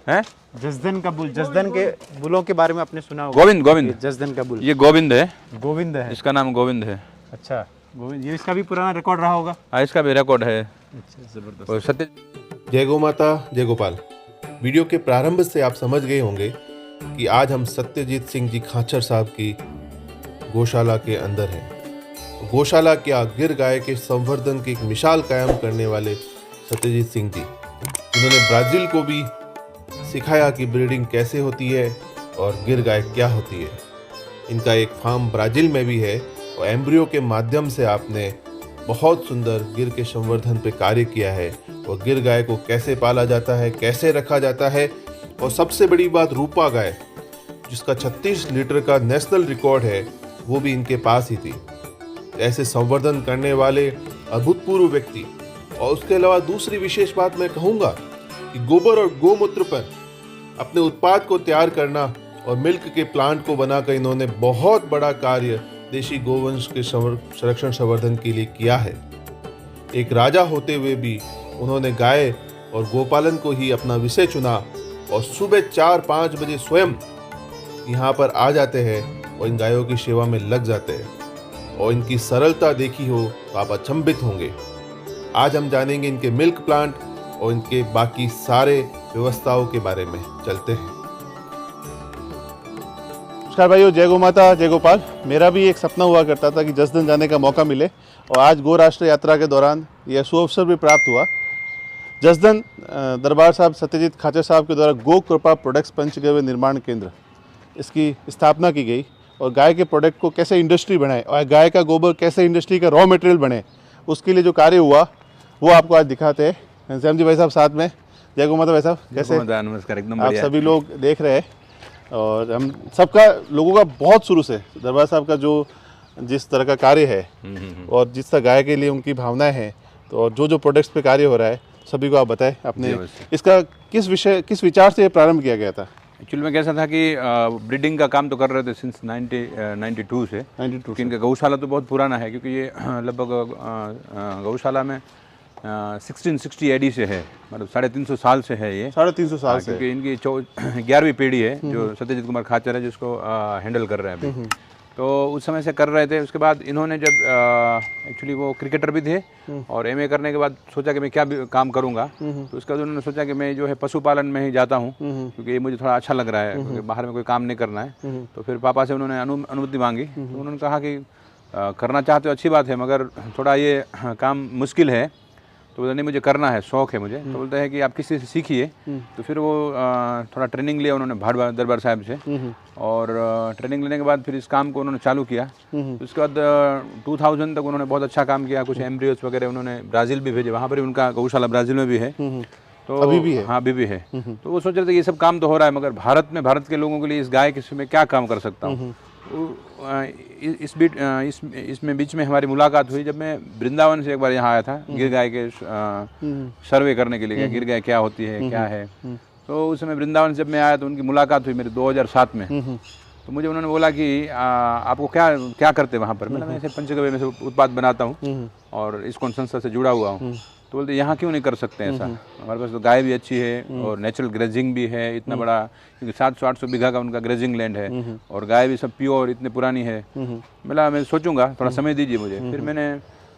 हैं? जसदन का बुल, जसदन के बुलों के बारे में आपने सुना होगा। गोविंद जसदन का बुल, ये गोविंद है, गोविंद है। इसका नाम गोविंद है। अच्छा, गोविंद, ये इसका भी पुराना रिकॉर्ड रहा होगा। हाँ, इसका भी रिकॉर्ड है। अच्छा, जबरदस्त। और सत्य जय गौ माता, जय गोपाल। वीडियो के प्रारंभ से आप समझ गए होंगे कि आज हम सत्यजीत सिंह जी खाचर साहब की गौशाला के अंदर हैं। गौशाला क्या, गिर गाय के संवर्धन की एक मिसाल कायम करने वाले सत्यजीत सिंह जी, उन्होंने ब्राज़ील को भी सिखाया कि ब्रीडिंग कैसे होती है और गिर गाय क्या होती है। इनका एक फार्म ब्राज़ील में भी है और एम्ब्रियो के माध्यम से आपने बहुत सुंदर गिर के संवर्धन पे कार्य किया है और गिर गाय को कैसे पाला जाता है, कैसे रखा जाता है। और सबसे बड़ी बात, रूपा गाय जिसका 36 लीटर का नेशनल रिकॉर्ड है, वो भी इनके पास ही थी। ऐसे संवर्धन करने वाले अभूतपूर्व व्यक्ति। और उसके अलावा दूसरी विशेष बात मैं कहूँगा कि गोबर और गौमूत्र पर अपने उत्पाद को तैयार करना और मिल्क के प्लांट को बनाकर इन्होंने बहुत बड़ा कार्य देशी गोवंश के संरक्षण संवर्धन के लिए किया है। एक राजा होते हुए भी उन्होंने गाय और गोपालन को ही अपना विषय चुना और सुबह 4-5 बजे स्वयं यहाँ पर आ जाते हैं और इन गायों की सेवा में लग जाते हैं। और इनकी सरलता देखी हो तो आप अचंभित होंगे। आज हम जानेंगे इनके मिल्क प्लांट और इनके बाकी सारे व्यवस्थाओं के बारे में। चलते हैं। नमस्कार भाइयों, जय गौ माता, जय गोपाल। मेरा भी एक सपना हुआ करता था कि जसदन जाने का मौका मिले और आज गौ राष्ट्र यात्रा के दौरान यह सुअवसर भी प्राप्त हुआ। जसदन दरबार साहब सत्यजीत खाचर साहब के द्वारा गो कृपा प्रोडक्ट्स पंचगव्य निर्माण केंद्र, इसकी स्थापना की गई और गाय के प्रोडक्ट को कैसे इंडस्ट्री बनाए और गाय का गोबर कैसे इंडस्ट्री का रॉ मटेरियल बने, उसके लिए जो कार्य हुआ वो आपको आज दिखाते हैं। श्याम जी भाई साहब साथ में। जय गौ माता भाई साहब, कैसे? नमस्कार, एकदम आप बढ़िया। सभी लोग देख रहे हैं और हम सबका, लोगों का बहुत शुरू से दरबार साहब का जो जिस तरह का कार्य है और जिस तरह गाय के लिए उनकी भावनाएं हैं, तो और जो प्रोडक्ट्स पे कार्य हो रहा है, सभी को आप बताएं। आपने इसका किस विचार से प्रारंभ किया गया था? एक्चुअली में कैसा था कि ब्रीडिंग का काम तो कर रहे थे सिंस 92 से। 92 क्योंकि इनका गौशाला तो बहुत पुराना है, क्योंकि ये लगभग गौशाला में 1660 AD से है, मतलब 350 साल से है ये। 350 साल से, क्योंकि इनकी 11वीं पीढ़ी है जो सत्यजीत कुमार खाचर है, जिसको हैंडल कर रहे हैं अभी। तो उस समय से कर रहे थे। उसके बाद इन्होंने जब एक्चुअली वो क्रिकेटर भी थे और MA करने के बाद सोचा कि मैं क्या काम करूंगा, तो उसके बाद उन्होंने सोचा कि मैं जो है पशुपालन में ही जाता हूँ, क्योंकि ये मुझे थोड़ा अच्छा लग रहा है, क्योंकि बाहर में कोई काम नहीं करना है। तो फिर पापा से उन्होंने अनुमति मांगी, तो उन्होंने कहा कि करना चाहते हो अच्छी बात है, मगर थोड़ा ये काम मुश्किल है। तो बोलते नहीं, मुझे करना है, शौक है मुझे। तो बोलते हैं कि आप किसी से सीखिए। तो फिर वो थोड़ा ट्रेनिंग लिया उन्होंने भाट दरबार साहब से, और ट्रेनिंग लेने के बाद फिर इस काम को उन्होंने चालू किया। उसके बाद 2000 तक उन्होंने बहुत अच्छा काम किया। कुछ एम्ब्रियोस वगैरह उन्होंने ब्राज़ील भी भेजे, वहाँ पर भी उनका गौशाला ब्राज़ील में भी है। तो अभी भी है? हाँ, अभी भी है। तो वो सोच रहे थे कि ये सब काम तो हो रहा है, मगर भारत के लोगों के लिए इस गाय के में क्या काम कर सकता हूँ। इसमें बीच में हमारी मुलाकात हुई जब मैं वृंदावन से एक बार यहाँ आया था गिर गाय के सर्वे करने के लिए, गिर गाय क्या होती है, क्या है। तो उस समय वृंदावन से जब मैं आया तो उनकी मुलाकात हुई मेरी 2007 में। तो मुझे उन्होंने बोला कि आपको क्या करते वहाँ पर? मैं ऐसे पंचगव्य में से उत्पाद बनाता हूँ और इस्कॉन संस्था से जुड़ा हुआ हूँ। तो बोलते यहाँ क्यों नहीं कर सकते ऐसा? हमारे पास तो गाय भी अच्छी है और नेचुरल ग्रेजिंग भी है इतना बड़ा, क्योंकि 700-800 बीघा का उनका ग्रेजिंग लैंड है और गाय भी सब प्योर इतने पुरानी है। मैं सोचूंगा, थोड़ा समय दीजिए मुझे। फिर मैंने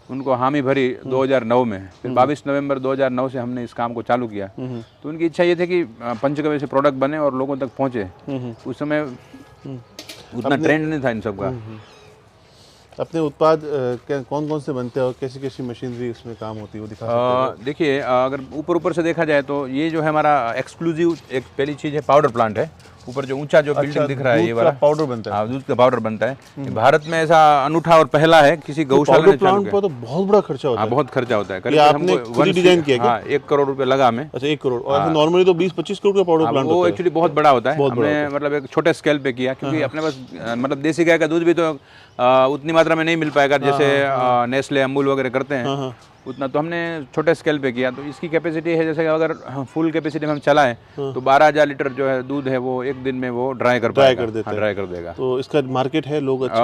उनको हामी भरी 2009 में। फिर 22 नवंबर 2009 से हमने इस काम को चालू किया। तो उनकी इच्छा ये थी कि पंचगव्य से प्रोडक्ट बने और लोगों तक पहुँचे। उस समय उतना ट्रेंड नहीं था इन सब का। अपने उत्पाद कौन कौन से बनते हैं और कैसी कैसी मशीनरी इसमें काम होती है, वो दिखा सकते हैं? देखिए, अगर ऊपर से देखा जाए तो ये जो है हमारा एक्सक्लूसिव एक पहली चीज़ है, पाउडर प्लांट है। ऊपर जो ऊंचा जो बिल्डिंग दिख रहा है, ये वाला पाउडर बनता है। हाँ, दूध का पाउडर बनता है। भारत में ऐसा अनूठा और पहला है, किसी गौशाला ने चालू किया। पर तो बहुत बड़ा खर्चा होता है। बहुत खर्चा होता है। ये आपने खुद ही डिजाइन किया क्या? हाँ, 1 करोड़ रुपए लगा हमें। अच्छा, 1 करोड़। और नॉर्मली तो 20-25 करोड़ का पाउडर प्लांट होता है। वो एक्चुअली बहुत बड़ा होता है। हमने मतलब एक छोटे स्केल पे किया, क्योंकि अपने पास मतलब देसी गाय का दूध भी तो उतनी मात्रा में नहीं मिल पाएगा जैसे नेस्ले, अमूल वगैरह करते हैं उतना। तो हमने छोटे स्केल पे किया। तो इसकी कैपेसिटी है, जैसे अगर फुल कैपेसिटी में हम चलाएं तो 12,000 लीटर जो है दूध है वो एक दिन में वो ड्राई कर देगा। तो इसका मार्केट है, लोग अच्छा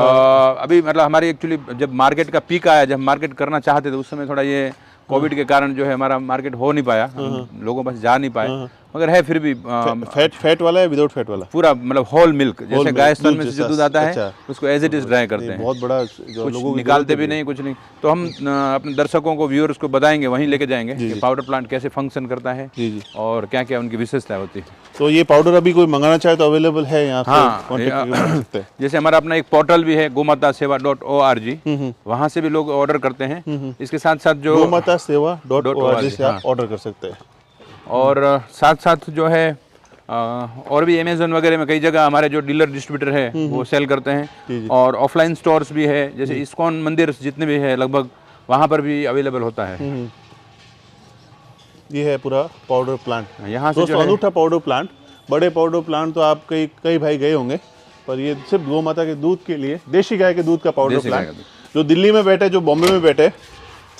अभी मतलब हमारी एक्चुअली जब मार्केट का पीक आया, जब मार्केट करना चाहते थे, उस समय थोड़ा ये कोविड के कारण जो है हमारा मार्केट हो नहीं पाया, लोगों पास जा नहीं पाए, मगर है फिर भी फैट वाला है विदाउट फैट वाला? पूरा मतलब होल मिल्क, जैसे गाय स्तन में से जो दूध आता है अच्छा। उसको एज इट इज ड्राई करते हैं, बहुत बड़ा जो कुछ लोगों निकालते भी नहीं, कुछ नहीं। तो हम अपने दर्शकों को, व्यूअर्स को बताएंगे, वहीं लेके जाएंगे कि पाउडर प्लांट कैसे फंक्शन करता है जी और क्या क्या उनकी विशेषता होती है। तो ये पाउडर अभी कोई मंगाना चाहे तो अवेलेबल है यहाँ? हाँ, सकते हैं। जैसे हमारा अपना एक पोर्टल भी है gomatsewa.org, वहाँ से भी लोग ऑर्डर करते हैं। इसके साथ साथ जो gomatsewa.org से आप ऑर्डर कर सकते हैं। और साथ साथ जो है और भी अमेज़न वगैरह में कई जगह हमारे जो डीलर डिस्ट्रीब्यूटर है वो सेल करते हैं, और ऑफलाइन स्टोर्स भी है, जैसे इस्कॉन मंदिर जितने भी है लगभग वहाँ पर भी अवेलेबल होता है। ये है पूरा पाउडर प्लांट। यहाँ से दोस्तों अनूठा पाउडर प्लांट, बड़े पाउडर प्लांट तो आप कई भाई गए होंगे, पर ये सिर्फ गौ माता के दूध के लिए, देशी गाय के दूध का पाउडर प्लांट। जो दिल्ली में बैठे, जो बॉम्बे में बैठे,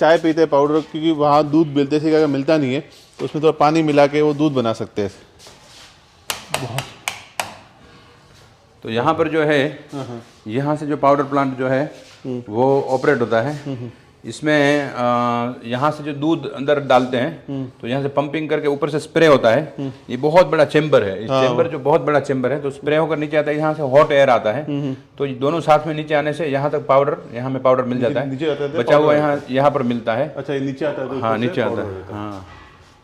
चाय पीते पाउडर, क्योंकि वहाँ दूध देसी गाय का मिलता नहीं है, तो उसमें थोड़ा पानी मिला के वो दूध बना सकते हैं। तो यहाँ पर जो है, यहाँ से जो पाउडर प्लांट जो है वो ऑपरेट होता है। इसमें यहाँ से जो दूध अंदर डालते हैं तो यहाँ से पंपिंग करके ऊपर से स्प्रे होता है। ये बहुत बड़ा चेम्बर है, इस चेम्बर जो बहुत बड़ा चेम्बर है, तो स्प्रे होकर नीचे आता है, यहाँ से हॉट एयर आता है, तो ये दोनों साथ में नीचे आने से यहाँ तक पाउडर, यहाँ में पाउडर मिल जाता है, बचा हुआ यहाँ पर मिलता है। अच्छा, ये नीचे आता है? हाँ, नीचे आता है। हाँ,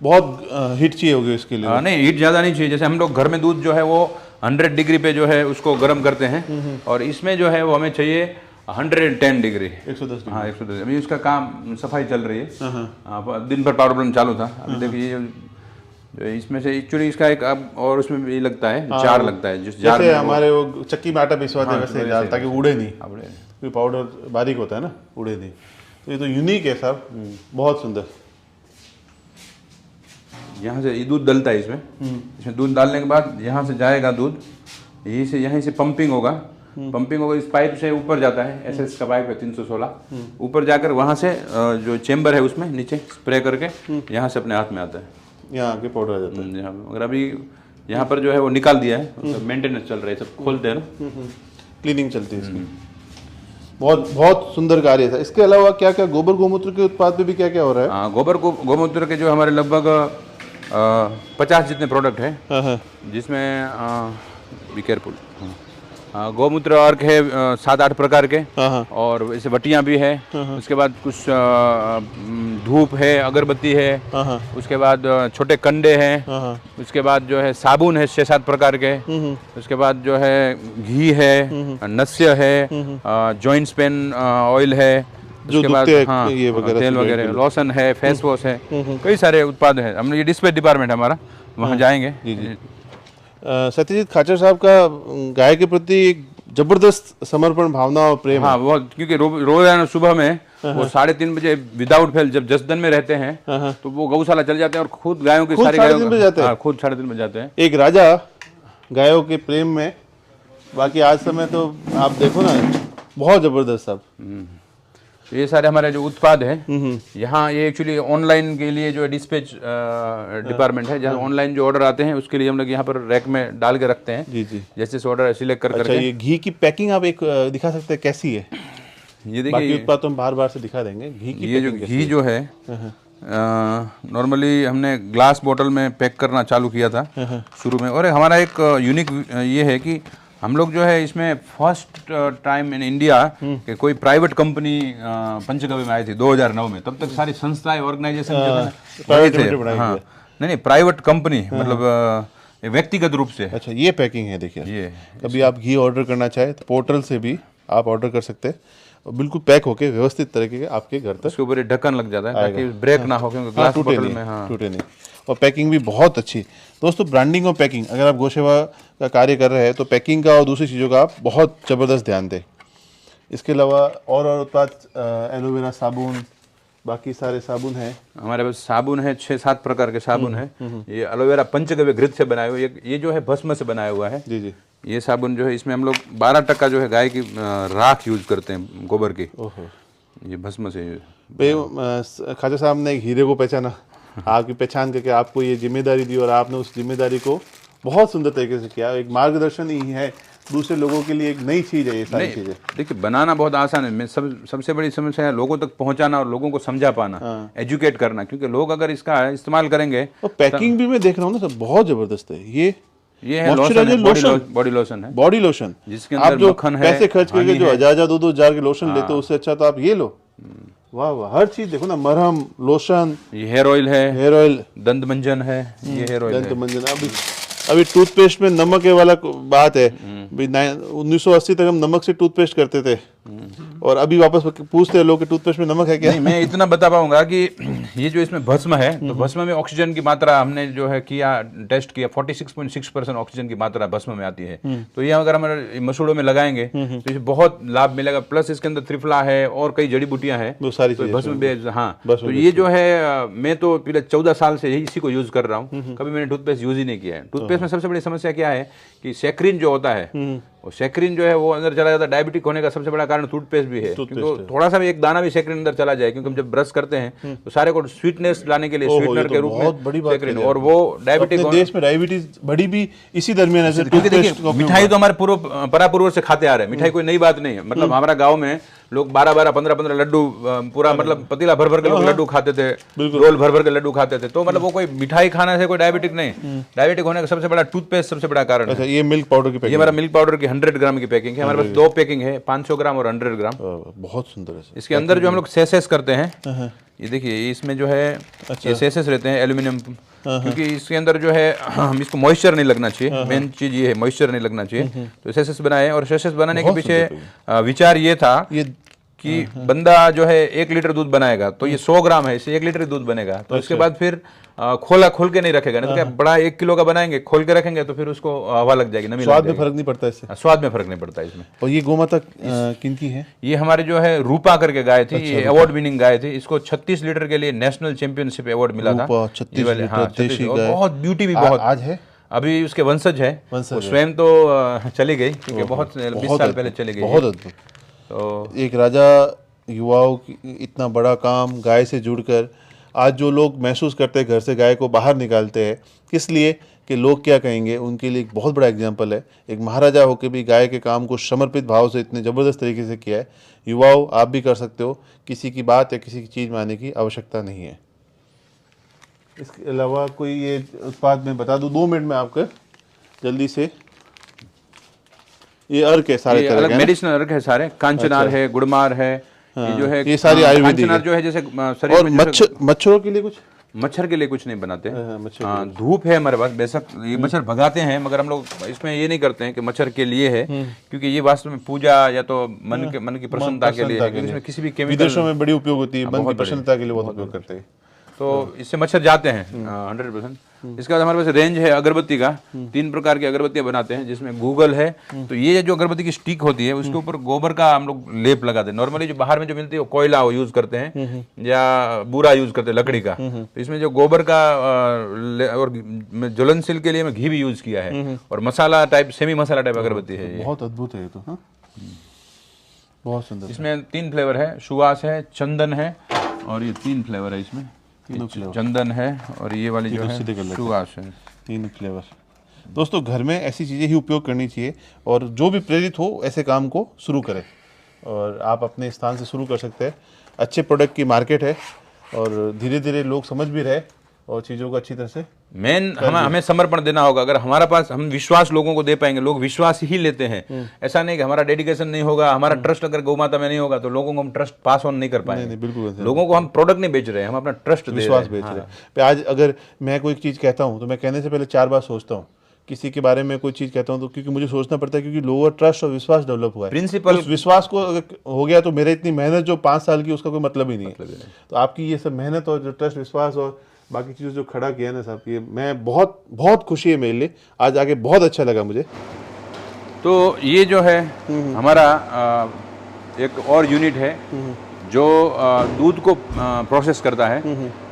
बहुत हीट चाहिए होगी इसके लिए? नहीं, हीट ज़्यादा नहीं चाहिए। जैसे हम लोग घर में दूध जो है वो 100 डिग्री पे जो है उसको गर्म करते हैं, और इसमें जो है वो हमें चाहिए 110 डिग्री, 110 डिग्री। हाँ, 110। अभी उसका काम सफाई चल रही है, दिन भर पाउडर प्लांट चालू था। अभी देखिए जो इसमें से एक्चुअली इसका एक अब और उसमें भी लगता है, जार लगता है, जिस जार जैसे हमारे वो चक्की में आटा पिसवाते हैं वैसे जार, ताकि उड़े नहीं, क्योंकि पाउडर बारीक होता है ना, उड़े नहीं। तो ये तो यूनिक है साहब, बहुत सुंदर। यहाँ से ये दूध डलता है इसमें दूध डालने के बाद यहाँ से जाएगा दूध, यहीं से पंपिंग होगा, इस पाइप से ऊपर जाता है, एसएस का पाइप है 316, ऊपर जाकर वहाँ से जो चेम्बर है उसमें नीचे स्प्रे करके यहाँ से अपने हाथ में आता है, यहाँ आके पाउडर आ जाता है। अगर अभी यहाँ पर जो है वो निकाल दिया है, मेंटेनेंस चल रहा है, सब खोलते हैं ना, क्लीनिंग चलती है इसकी। बहुत बहुत सुंदर कार्य था। इसके अलावा क्या क्या गोबर गोमूत्र के उत्पाद में भी क्या क्या हो रहा है? हाँ, गोबर गोमूत्र के जो हमारे लगभग 50 जितने प्रोडक्ट है, जिसमें बी केयरफुल, गौमूत्र अर्क है 7-8 प्रकार के, और ऐसे वटियाँ भी है, उसके बाद कुछ धूप है, अगरबत्ती है, उसके बाद छोटे कंडे हैं, उसके बाद जो है साबुन है 6-7 प्रकार के, उसके बाद जो है घी है, नस्य है, जॉइंट्स पेन ऑयल है, उसके बाद हाँ, ये तेल वगैरह, लोशन है, फेस वॉश है, कई सारे उत्पाद हैं। हमने ये डिस्प्ले डिपार्टमेंट हमारा, वहाँ जाएंगे। सत्यजीत खाचर साहब का गाय के प्रति एक जबरदस्त समर्पण भावना और प्रेम। हाँ, बहुत, क्योंकि रोजाना सुबह में वो 3:30 बजे विदाउट फेल जब जसदन में रहते हैं तो वो गौशाला चले जाते हैं और खुद गायों की सारी गायों खुद 3:30 बजे जाते हैं। एक राजा गायों के प्रेम में, बाकी आज समय तो आप देखो ना, बहुत जबरदस्त साहब। ये सारे हमारे जो उत्पाद है यहाँ, ये एक्चुअली ऑनलाइन के लिए जो डिस्पैच डिपार्टमेंट है, जहाँ ऑनलाइन जो ऑर्डर आते हैं उसके लिए हम लोग यहाँ पर रैक में डाल के रखते हैं। जी। जैसे ऑर्डर सिलेक्ट कर करके। ये घी की पैकिंग आप एक दिखा सकते हैं कैसी है? ये देखिए, उत्पाद तो हम बार से दिखा देंगे। घी की ये जो घी जो है नॉर्मली हमने ग्लास बोतल में पैक करना चालू किया था शुरू में, और हमारा एक यूनिक ये है कि हम लोग जो है इसमें फर्स्ट टाइम इन इंडिया कि कोई प्राइवेट कंपनी पंचगव्य में आई थी 2009 में। तब तक सारी संस्थाएं, ऑर्गेनाइजेशन हाँ, नहीं प्राइवेट कंपनी, मतलब व्यक्तिगत रूप से। अच्छा, ये पैकिंग है, देखिए ये। कभी आप घी ऑर्डर करना चाहे तो पोर्टल से भी आप ऑर्डर कर सकते हैं, बिल्कुल पैक होके व्यवस्थित तरीके के आपके घर तक। उसके ऊपर ढक्कन लग जाता है ताकि ब्रेक ना हो, क्योंकि ग्लास बोतल में टूटे नहीं। और पैकिंग भी बहुत अच्छी। दोस्तों, ब्रांडिंग और पैकिंग, अगर आप गौसेवा का कार्य कर रहे हैं तो पैकिंग का और दूसरी चीज़ों का आप बहुत ज़बरदस्त ध्यान दें। इसके अलावा और उत्पाद, एलोवेरा साबुन, बाकी सारे साबुन हैं हमारे पास। साबुन है 6-7 प्रकार के साबुन है। ये एलोवेरा पंचगव्य घृत से बनाए हुए, ये जो है भस्म से बनाया हुआ है। जी। ये साबुन जो है, इसमें हम लोग 12% जो है गाय की राख यूज करते हैं, गोबर की। ये भस्म से। खाचा साहब ने एक हीरे को पहचाना, आपकी पहचान करके आपको ये जिम्मेदारी दी, और आपने उस जिम्मेदारी को बहुत सुंदर तरीके से किया। एक मार्गदर्शन ही है दूसरे लोगों के लिए एक नई चीज़ है ये सारी नहीं, चीज़ें। देखिए बनाना बहुत आसान है। मैं सबसे बड़ी समस्या है लोगों तक पहुंचाना और लोगों को समझा पाना, एजुकेट करना, क्योंकि लोग अगर इसका इस्तेमाल करेंगे। और पैकिंग भी मैं देख रहा हूँ ना सब बहुत ज़बरदस्त है। ये है मॉइस्चराइजर लोशन, बॉडी लोशन है, बॉडी लोशन, जिसके आप अंदर जो मक्खन है, पैसे खर्च करके जो 1000-2000 के लोशन लेते हो उससे अच्छा तो आप ये लो। वाह वाह, हर चीज देखो ना, मरहम, लोशन, ये हेयर ऑयल है, हेयर ऑयल, दंत मंजन है, ये हेयर ऑयल दंत है। मंजन। अभी टूथपेस्ट में नमक के वाला बात है, 1980 तक हम नमक से टूथपेस्ट करते थे और अभी वापस पूछते हैं लोग कि टूथपेस्ट में नमक है क्या? नहीं, मैं इतना बता पाऊंगा कि ये जो इसमें भस्म है, तो भस्म में ऑक्सीजन की मात्रा हमने जो है किया, टेस्ट किया, 46.6% ऑक्सीजन की मात्रा भस्म में आती है। तो ये अगर हमारे मसूड़ों में लगाएंगे तो इसे बहुत लाभ मिलेगा। प्लस इसके अंदर त्रिफला है और कई जड़ी बूटियां हैं, वो सारी तो चीजें भस्म। हाँ, तो ये जो है मैं तो पिछले 14 साल से यही इसी को यूज कर रहा हूँ। कभी मैंने टूथपेस्ट यूज ही नहीं किया है। टूथपेस्ट में सबसे बड़ी समस्या क्या है कि सैक्रिन जो होता है, और सैक्रिन जो है वो अंदर चला जाता है। डायबिटिक होने का सबसे बड़ा कारण टूथपेस्ट भी है, क्योंकि थोड़ा सा भी एक दाना भी सैक्रिन अंदर चला जाए, क्योंकि हम जब ब्रश करते हैं तो सारे को स्वीटनेस लाने के लिए स्वीटनर के रूप में सैक्रिन, और वो डायबिटिक देश में डायबिटीज बढ़ी भी इसी दरमियान है। क्योंकि देखिए मिठाई तो हमारे परापूर्व से खाते आ रहे हैं, मिठाई कोई नई बात नहीं है। मतलब हमारा गांव में लोग 12-12, 15-15 लड्डू पूरा मतलब पतीला भर भर के लोग लड्डू खाते थे, रोल भर भर के लड्डू खाते थे। तो मतलब वो कोई मिठाई खाने से कोई डायबिटिक नहीं, डायबिटिक होने का सबसे बड़ा टूथपेस्ट सबसे बड़ा कारण है। ये मिल्क पाउडर की पैकिंग, ये हमारा मिल्क पाउडर की 100 ग्राम की पैकिंग है। हमारे पास 2 पैकिंग है, 500 ग्राम और 100 ग्राम। बहुत सुंदर है। इसके अंदर जो हम लोग सेसेस करते हैं, ये देखिए इसमें जो है ये सेसेस रहते हैं एल्यूमिनियम, क्योंकि इसके अंदर जो है हम इसको मॉइस्चर नहीं लगना चाहिए। मेन चीज ये है, मॉइस्चर नहीं लगना चाहिए। तो सेसेस बनाए, और सेसेस बनाने के पीछे विचार ये था कि बंदा जो है 1 लीटर दूध बनाएगा तो ये 100 ग्राम है, इससे 1 लीटर दूध बनेगा। तो इसके बाद फिर खोल के नहीं रखेगा, नहीं तो क्या बड़ा 1 किलो का बनाएंगे, खोल के रखेंगे तो फिर उसको हवा लग जाएगी, नमी स्वाद में फर्क नहीं पड़ता इससे। स्वाद में फर्क नहीं पड़ता इसमें। और ये गोमाता किनकी है? ये हमारे जो है रूपा करके गाय थी, ये अवार्ड विनिंग गाय थी। इसको 36 लीटर के लिए नेशनल चैंपियनशिप अवार्ड मिला था। 36 लीटर, और बहुत ब्यूटी भी बहुत आज है। अभी उसके वंशज है, वो स्वयं तो चली गई, क्योंकि बहुत 20 साल पहले चली गई। बहुत अद्भुत। तो एक राजा युवाओं की इतना बड़ा काम गाय से जुड़कर, आज जो लोग महसूस करते हैं घर से गाय को बाहर निकालते हैं किस लिए कि लोग क्या कहेंगे, उनके लिए एक बहुत बड़ा एग्जाम्पल है। एक महाराजा होकर भी गाय के काम को समर्पित भाव से इतने ज़बरदस्त तरीके से किया है। युवाओं, आप भी कर सकते हो। किसी की बात या किसी की चीज़ मानने की आवश्यकता नहीं है। इसके अलावा कोई ये उत्पाद मैं बता दूं 2 मिनट में आपको जल्दी से। ये अर्क है सारे तरह के, मेडिसिनल अर्क है सारे, कांचनार है, गुड़मार है, ये जो है ये सारी आयुर्वेदिक कांचनार जो है जैसे शरीर और में मच्छरों के लिए कुछ, मच्छर के लिए कुछ नहीं बनाते। मच्छर धूप है हमारे पास, बेशक ये मच्छर भगाते हैं, मगर हम लोग इसमें ये नहीं करते हैं कि मच्छर के लिए है, क्योंकि ये वास्तव में पूजा या तो मन की प्रसन्नता के लिए है। इसमें किसी भी केमिकल, विदेशों में बड़ी उपयोग होती है, मन की प्रसन्नता के लिए बहुत उपयोग करते हैं। तो इससे मच्छर जाते हैं 100%। इसके बाद हमारे पास रेंज है अगरबत्ती का, 3 प्रकार की अगरबत्तियां बनाते हैं, जिसमें गूगल है। तो ये जो अगरबत्ती की स्टिक होती है उसके ऊपर गोबर का हम लोग लेप लगाते हैं। नॉर्मली जो बाहर में जो मिलती है वो कोयला वो यूज करते हैं या बूरा यूज करते हैं लकड़ी का। तो इसमें जो गोबर का और ज्वलनशील के लिए मैं घी भी यूज किया है, और मसाला टाइप, सेमी मसाला टाइप अगरबत्ती है ये। बहुत अद्भुत है ये तो। बहुत सुंदर। इसमें 3 फ्लेवर है, सुवास है, चंदन है, और ये 3 फ्लेवर है इसमें। चंदन है और ये वाली जो है सुवास है। 3 फ्लेवर। दोस्तों, घर में ऐसी चीज़ें ही उपयोग करनी चाहिए, और जो भी प्रेरित हो ऐसे काम को शुरू करें, और आप अपने स्थान से शुरू कर सकते हैं। अच्छे प्रोडक्ट की मार्केट है, और धीरे धीरे लोग समझ भी रहे और चीज़ों को अच्छी तरह से मेन हमें समर्पण देना होगा। अगर हमारा पास हम विश्वास लोगों को दे पाएंगे, लोग विश्वास ही लेते हैं। ऐसा नहीं कि हमारा डेडिकेशन नहीं होगा, हमारा ट्रस्ट अगर गौमाता में नहीं होगा तो लोगों को हम ट्रस्ट पास ऑन नहीं कर पाएंगे। बिल्कुल। लोगों को हम प्रोडक्ट नहीं बेच रहे हैं, हम अपना ट्रस्ट विश्वास बेच रहे हैं। आज अगर मैं कोई चीज़ कहता हूँ तो मैं कहने से पहले 4 बार सोचता हूँ। किसी के बारे में कोई चीज़ कहता हूँ तो क्योंकि मुझे सोचना पड़ता है, क्योंकि लोगों का ट्रस्ट और विश्वास डेवलप हुआ है। प्रिंसिपल, उस विश्वास को अगर हो गया तो मेरे इतनी मेहनत जो 5 साल की, उसका कोई मतलब ही नहीं है। तो आपकी ये सब मेहनत और जो ट्रस्ट, विश्वास और बाकी चीज़ों जो खड़ा किया ना साहब, ये मैं बहुत बहुत खुशी है मेरे लिए। आज आके बहुत अच्छा लगा मुझे। तो ये जो है हमारा एक और यूनिट है जो दूध को प्रोसेस करता है।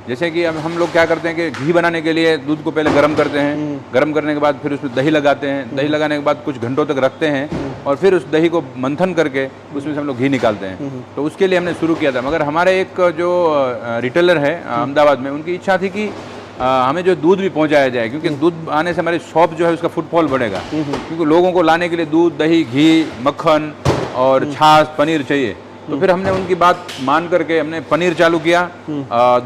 जैसे कि अब हम लोग क्या करते हैं कि घी बनाने के लिए दूध को पहले गर्म करते हैं, गर्म करने के बाद फिर उसमें दही लगाते हैं, दही लगाने के बाद कुछ घंटों तक रखते हैं, और फिर उस दही को मंथन करके उसमें से हम लोग घी निकालते हैं। तो उसके लिए हमने शुरू किया था, मगर हमारे एक जो रिटेलर है अहमदाबाद में, उनकी इच्छा थी कि हमें जो दूध भी पहुंचाया जाए, क्योंकि दूध आने से हमारी शॉप जो है उसका फुटफॉल बढ़ेगा, क्योंकि लोगों को लाने के लिए दूध, दही, घी, मक्खन और छाछ, पनीर चाहिए। तो फिर हमने उनकी बात मान करके हमने पनीर चालू किया,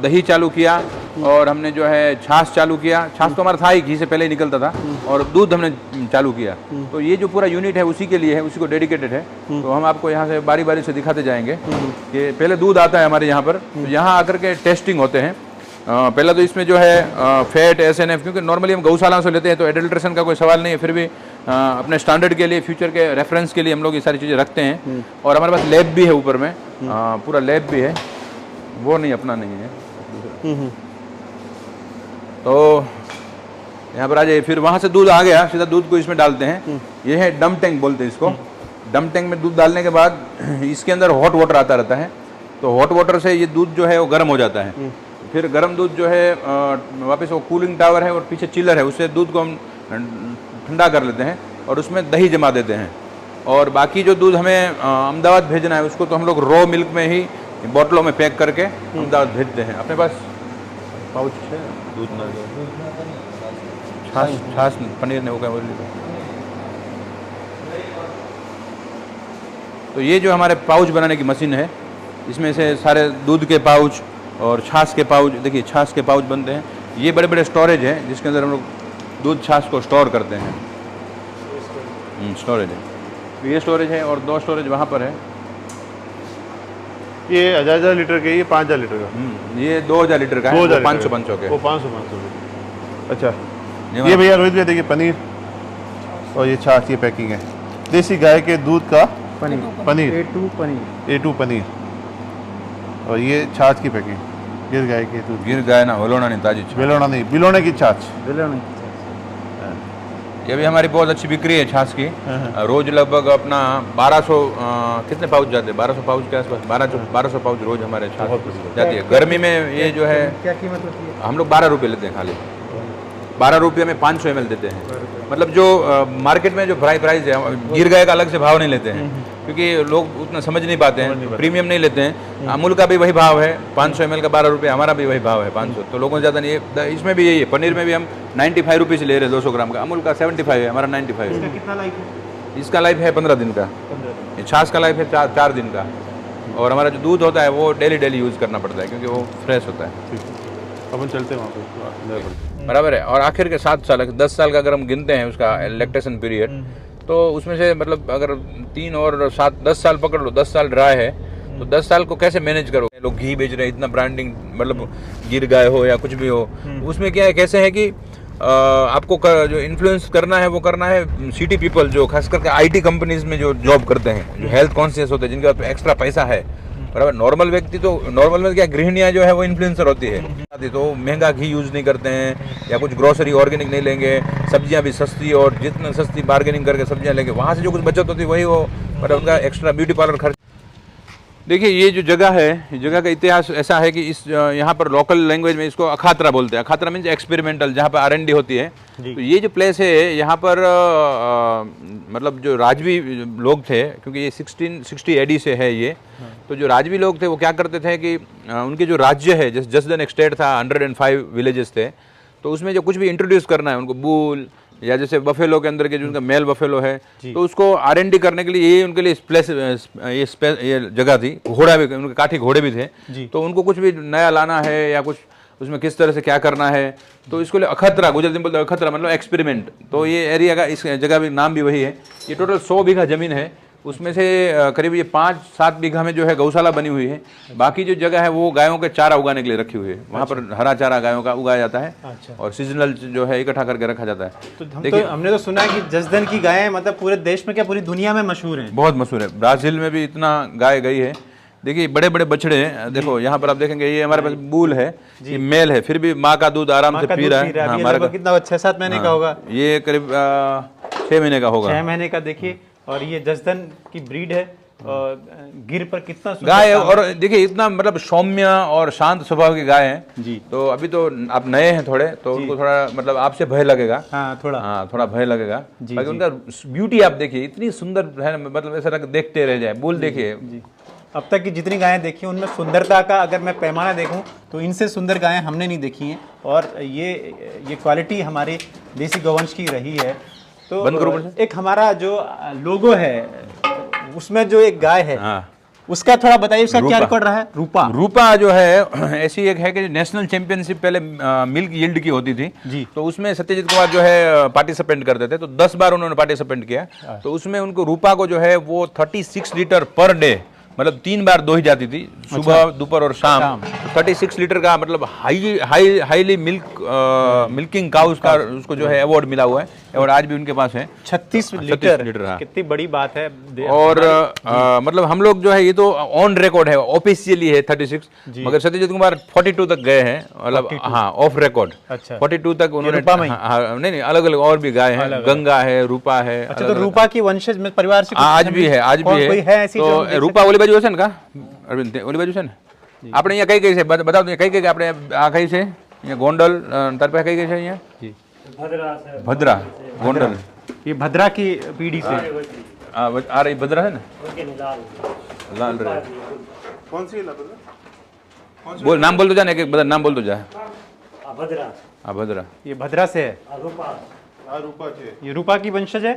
दही चालू किया, और हमने जो है छाछ चालू किया। छाछ तो हमारा था ही, घी से पहले ही निकलता था, और दूध हमने चालू किया। तो ये जो पूरा यूनिट है उसी के लिए है, उसी को डेडिकेटेड है। तो हम आपको यहाँ से बारी बारी से दिखाते जाएंगे कि पहले दूध आता है हमारे यहाँ पर, तो यहाँ आकर के टेस्टिंग होते हैं। पहला तो इसमें जो है फैट, SNF, क्योंकि नॉर्मली हम गौशाला से लेते हैं तो एडल्ट्रेशन का कोई सवाल नहीं है, फिर भी अपने स्टैंडर्ड के लिए, फ्यूचर के रेफरेंस के लिए हम लोग ये सारी चीज़ें रखते हैं। और हमारे पास लैब भी है ऊपर में, पूरा लैब भी है, वो नहीं, अपना नहीं है। तो यहाँ पर आ जाइए। फिर वहाँ से दूध आ गया, सीधा दूध को इसमें डालते हैं। ये है डम टैंक बोलते हैं इसको। डम टैंक में दूध डालने के बाद इसके अंदर हॉट वाटर आता रहता है, तो हॉट वाटर से ये दूध जो है वो गर्म हो जाता है। फिर गर्म दूध जो है वापस वो कूलिंग टावर है और पीछे चिलर है, उससे दूध को हम ठंडा कर लेते हैं और उसमें दही जमा देते हैं। और बाकी जो दूध हमें अहमदाबाद भेजना है उसको तो हम लोग रॉ मिल्क में ही बोतलों में पैक करके अहमदाबाद भेजते हैं। अपने पास पाउच है दूध ना, छाछ पनीर ने हो गया। तो ये जो हमारे पाउच बनाने की मशीन है, इसमें से सारे दूध के पाउच और छाछ के पाउच, देखिए छाछ के पाउच बनते हैं। ये बड़े बड़े स्टोरेज हैं जिसके अंदर हम लोग दूध छाछ को स्टोर करते हैं। स्टोरेज है, तो ये स्टोरेज है और 2 स्टोरेज वहाँ पर है। ये 1000 लीटर के, ये 5000 लीटर का। ये 2000 लीटर का है, 500 के। वो 500 अच्छा। ये भैया रोहित भैया देखिए पनीर और ये छाछ, ये पैकिंग है देसी गाय के दूध का पनीर A2 पनीर। और ये छाछ की पैकिंग, गिर गाय के दूध, गिर गाय ना, वलोना नहीं, ताजी छाछ। बेलोना नहीं, बिलोने की छाछ। ये भी हमारी बहुत अच्छी बिक्री है छाछ की। रोज लगभग अपना 1200 कितने पाउच जाते हैं, 1200 पाउच के आसपास, 1200 पाउच रोज हमारे छाछ जाती है। गर्मी में ये जो है क्या कीमत होती है? हम लोग 12 रुपये लेते हैं खाली। 12 रुपये में 500 ml देते हैं। मतलब जो मार्केट में जो प्राइस है, गिर गाय का अलग से भाव नहीं लेते हैं, क्योंकि लोग उतना समझ नहीं पाते हैं, प्रीमियम नहीं लेते हैं। अमूल का भी वही भाव है 500 ml का 12 रुपये, हमारा भी वही भाव है 500। तो लोगों से ज़्यादा नहीं है। इसमें भी यही है, पनीर में भी हम 95 रुपीज़ ले रहे हैं 200 ग्राम का। अमूल का 75 है, हमारा 95 है। कितना लाइफ है? इसका लाइफ है 15 दिन का। ये छाछ का लाइफ है 4 दिन का। और हमारा जो दूध होता है वो डेली यूज़ करना पड़ता है, क्योंकि वो फ्रेश होता है। अपन चलते हैं वहाँ पे, बराबर है। और आखिर के 7 साल, 10 साल का अगर हम गिनते हैं उसका लैक्टेशन पीरियड, तो उसमें से मतलब अगर 3 और 7 10 साल पकड़ लो, 10 साल ड्राई है, तो 10 साल को कैसे मैनेज करोगे? लोग घी बेच रहे हैं, इतना ब्रांडिंग, मतलब गिर गाय हो या कुछ भी हो, उसमें क्या है, कैसे है कि आपको जो इन्फ्लुएंस करना है वो करना है सिटी पीपल, जो खास करके IT कंपनीज में जो जॉब करते हैं, जो हेल्थ कॉन्शियस होते हैं, जिनके पास एक्स्ट्रा पैसा है। बराबर। नॉर्मल व्यक्ति तो, नॉर्मल में क्या, गृहिणियाँ जो है वो इन्फ्लुएंसर होती है, तो महंगा घी यूज़ नहीं करते हैं, या कुछ ग्रोसरी ऑर्गेनिक नहीं लेंगे, सब्जियां भी सस्ती, और जितना सस्ती बार्गेनिंग करके सब्जियां लेंगे, वहाँ से जो कुछ बचत होती है वही वो, मतलब उनका एक्स्ट्रा ब्यूटी पार्लर खर्च। देखिए ये जो जगह है, इस जगह का इतिहास ऐसा है कि इस यहाँ पर लोकल लैंग्वेज में इसको अखात्रा बोलते हैं। अखात्रा मीन्स एक्सपेरिमेंटल, जहाँ पर R&D होती है। तो ये जो प्लेस है यहाँ पर मतलब जो राजवी लोग थे, क्योंकि ये 1660 AD से है ये, तो जो राजवी लोग थे वो क्या करते थे कि उनके जो राज्य है, जैसे जसदन एक स्टेट था, 105 विलेजेस थे, तो उसमें जो कुछ भी इंट्रोड्यूस करना है उनको, बूल या जैसे बफेलो के अंदर के जो उनका मेल बफेलो है, तो उसको R&D करने के लिए ये उनके लिए प्लेस, ये जगह थी। घोड़ा भी, उनके काठी घोड़े भी थे, तो उनको कुछ भी नया लाना है या कुछ उसमें किस तरह से क्या करना है, तो इसको लिए अखतरा, गुजराती में बोलते हैं अखतरा, मतलब एक्सपेरिमेंट। तो ये एरिया का, इस जगह भी नाम भी वही है। ये टोटल 100 बीघा ज़मीन है, उसमें से करीब ये 5-7 बीघा में जो है गौशाला बनी हुई है। बाकी जो जगह है वो गायों के चारा उगाने के लिए रखी हुई है। वहाँ पर हरा चारा गायों का उगाया जाता है। और सीजनल जो है इकट्ठा करके रखा जाता है। तो हमने तो सुना है कि जसदन की गायें मतलब पूरे देश में, क्या पूरी दुनिया में मशहूर हैं? बहुत मशहूर है। ब्राज़ील में भी इतना गाय गई है। देखिए बड़े बड़े बछड़े हैं, देखो यहाँ पर आप देखेंगे, ये हमारे पास बूल है, ये मेल है, फिर भी माँ का दूध आराम से पी रहा है। हमारा कितना 6-7 महीने का होगा? ये करीब 6 महीने का होगा। 6 महीने का। देखिए, और ये जसदन की ब्रीड है, और गिर पर कितना गाय है। और देखिए इतना मतलब सौम्य और शांत स्वभाव की गाय है जी। तो अभी तो आप नए हैं थोड़े, तो उनको थोड़ा मतलब आपसे भय लगेगा। थोड़ा भय लगेगा। बाकी उनका ब्यूटी आप देखिए, इतनी सुंदर है, मतलब ऐसा लगता देखते रह जाए। बूल देखिए, अब तक की जितनी गायें देखी उनमें सुंदरता का अगर मैं पैमाना देखूं तो इनसे सुंदर गायें हमने नहीं देखी हैं, और ये क्वालिटी हमारी देसी गौवंश की रही है। तो बंद करो ऊपर एक हमारा जो लोगो है उसमें जो एक गाय है, हाँ, उसका थोड़ा बताइए, उसका क्या रूपा। रिकॉर्ड रहा है? रूपा। रूपा जो है ऐसी एक है कि नेशनल चैंपियनशिप पहले मिल्क यील्ड की होती थी जी। तो उसमें सत्यजीत कुमार जो है पार्टिसिपेंट करते थे, तो 10 बार उन्होंने पार्टिसिपेंट किया। तो उसमें उनको रूपा को जो है वो 36 लीटर पर डे, मतलब 3 बार दोही जाती थी, सुबह दोपहर और शाम। 36 लीटर का मतलब हाईली मिल्किंग काउस का उसको जो है अवार्ड मिला हुआ है, और आज भी उनके पास है 36 लीटर, लीटर, हाँ। कितनी बड़ी बात है। और मतलब हम लोग जो है ये तो ऑन रिकॉर्ड है, ऑफिशियली है 36, मगर सत्यजीत कुमार 42 तक गए हैं, मतलब हाँ ऑफ रिकॉर्ड। अच्छा। 42 तक उन्होंने रूपा में ही? हाँ, नहीं अलग अलग और भी गाय हैं, गंगा है, रूपा है। अच्छा, तो रूपा की वंशज में परिवार से आज भी है, आज भी कोई है ऐसी जो हम तो देख रूपा ओली बाजू है का अरविंद ओली बाजू है આપણે અહીંયા કઈ કઈ છે बताओ કઈ કઈ આપણે આ કઈ છે અહીંયા ગોંડલ તરફે કઈ કઈ છે અહીંયા जी। ભદ્રા ગોંડલ ये भद्रा की पीढ़ी से आ रही भद्रा है ना लाल रे कौन सी है? बोल नाम बोल तो जा ना, एक बदल नाम बोल तो जा। भद्रा ये भद्रा से है, रूपा के ये रूपा की वंशज है।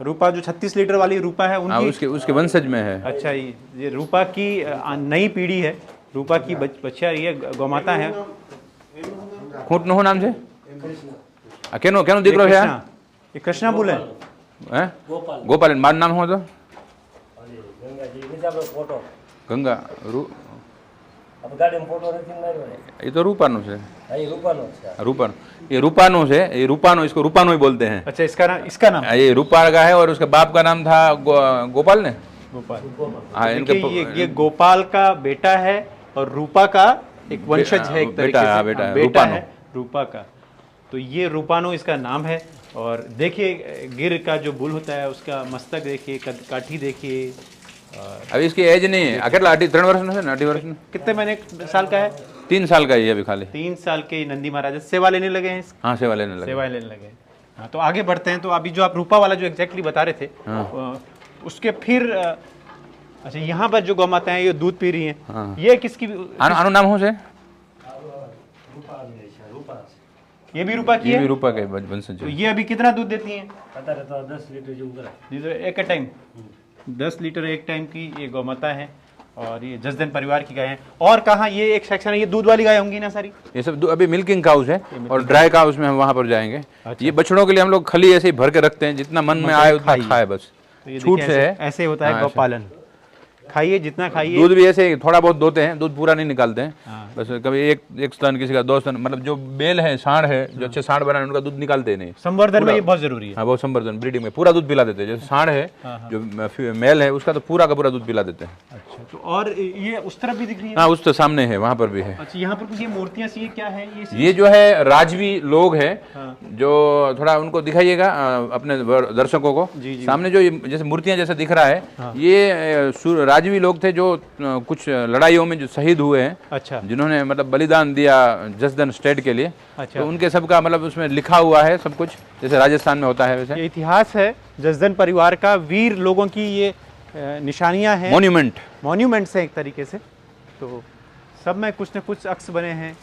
रूपा जो 36 लीटर वाली रूपा है हाँ उनकी। उसके उसके वंशज में है। अच्छा, ये रूपा की नई पीढ़ी है, रूपा की बच्चिया ये गौमाता है। खूंट नो नाम છે કેનો કેનો દીકરો છે આ? ये कृष्णा बोले હે ગોપાલ મારું નામ શું હતું? ગંગા ये तो रूपानो છે, रूपानो ये रूपानो છે, ये रूपानो, इसको रूपानो ही बोलते हैं। अच्छा, इसका नाम ये रूपा का है और उसके बाप का नाम था गोपाल ने। गोपाल। हाँ इनके ये गोपाल का बेटा है और रूपा का एक वंशज है, एक तरीके से बेटा है, बेटा रूपानो। है रूपा का। तो ये रूपानो इसका नाम है। और देखिए गिर का जो बुल होता है उसका मस्तक देखिए, काठी देखिए। अभी इसकी एज नहीं है, अकेला 3 वर्ष है ना, 8 वर्ष में कितने महीने साल का है? 3 साल का ही है अभी खाली। 3 साल के नंदी महाराज सेवा लेने लगे हैं। हाँ सेवा लेने लगे। सेवा लेने लगे। हाँ, तो आगे बढ़ते हैं। तो अभी जो आप रूपा वाला जो एग्जैक्टली बता रहे थे, उसके फिर अच्छा यहाँ पर जो गौ माता है ये दूध पी रही हैं, ये किसकी? आनु नाम हो से? ये भी रूपा की ये है? भी रूपा के वंशज तो है। ये अभी कितना दूध देती हैं? 10 लीटर एक टाइम। 10 लीटर एक टाइम की ये गौमाता है, और ये जसदन परिवार की गाय है। और कहाँ ये एक सेक्शन है, ये दूध वाली गाय होंगी ना सारी? ये सब अभी मिल्किंग काउस है, और ड्राई काउस में हम वहाँ पर जाएंगे। ये बछड़ों के लिए हम लोग खली ऐसे ही भर के रखते हैं, जितना मन में आए उतना खाए बस, तो ये छूट देखिए से है। ऐसे होता है हाँ, गौपालन। खाइए जितना खाइए। दूध भी ऐसे थोड़ा बहुत दोते हैं, दूध पूरा नहीं निकालते हैं। बस कभी एक स्तन, किसी का 2 स्तन, मतलब जो बेल है, सांड है, जो अच्छे सांड बनाए उनका दूध निकालते नहीं। संवर्धन में ये बहुत जरूरी है। हाँ बहुत संवर्धन, ब्रीडिंग में पूरा दूध पिला देते हैं। जैसे सांड है जो मेल है उसका तो पूरा का पूरा दूध पिला देते हैं। अच्छा, तो और ये उस तरफ भी दिख रही है? हाँ उस तो सामने है, वहाँ पर भी है। अच्छा, यहाँ पर कुछ ये मूर्तियाँ सी क्या है? ये जो है राजवी लोग है, जो थोड़ा उनको दिखाइएगा अपने दर्शकों को। सामने जो जैसे मूर्तियां जैसा दिख रहा है, ये राजवी लोग थे जो कुछ लड़ाइयों में जो शहीद हुए हैं। अच्छा। जिन्होंने मतलब बलिदान दिया जसदन स्टेट के लिए। अच्छा। तो उनके सबका मतलब उसमें लिखा हुआ है सब कुछ, जैसे राजस्थान में होता है वैसे। ये इतिहास है जसदन परिवार का, वीर लोगों की ये निशानियां हैं, मॉन्यूमेंट्स हैं एक तरीके से। तो सब में कुछ न कुछ अक्स बने हैं,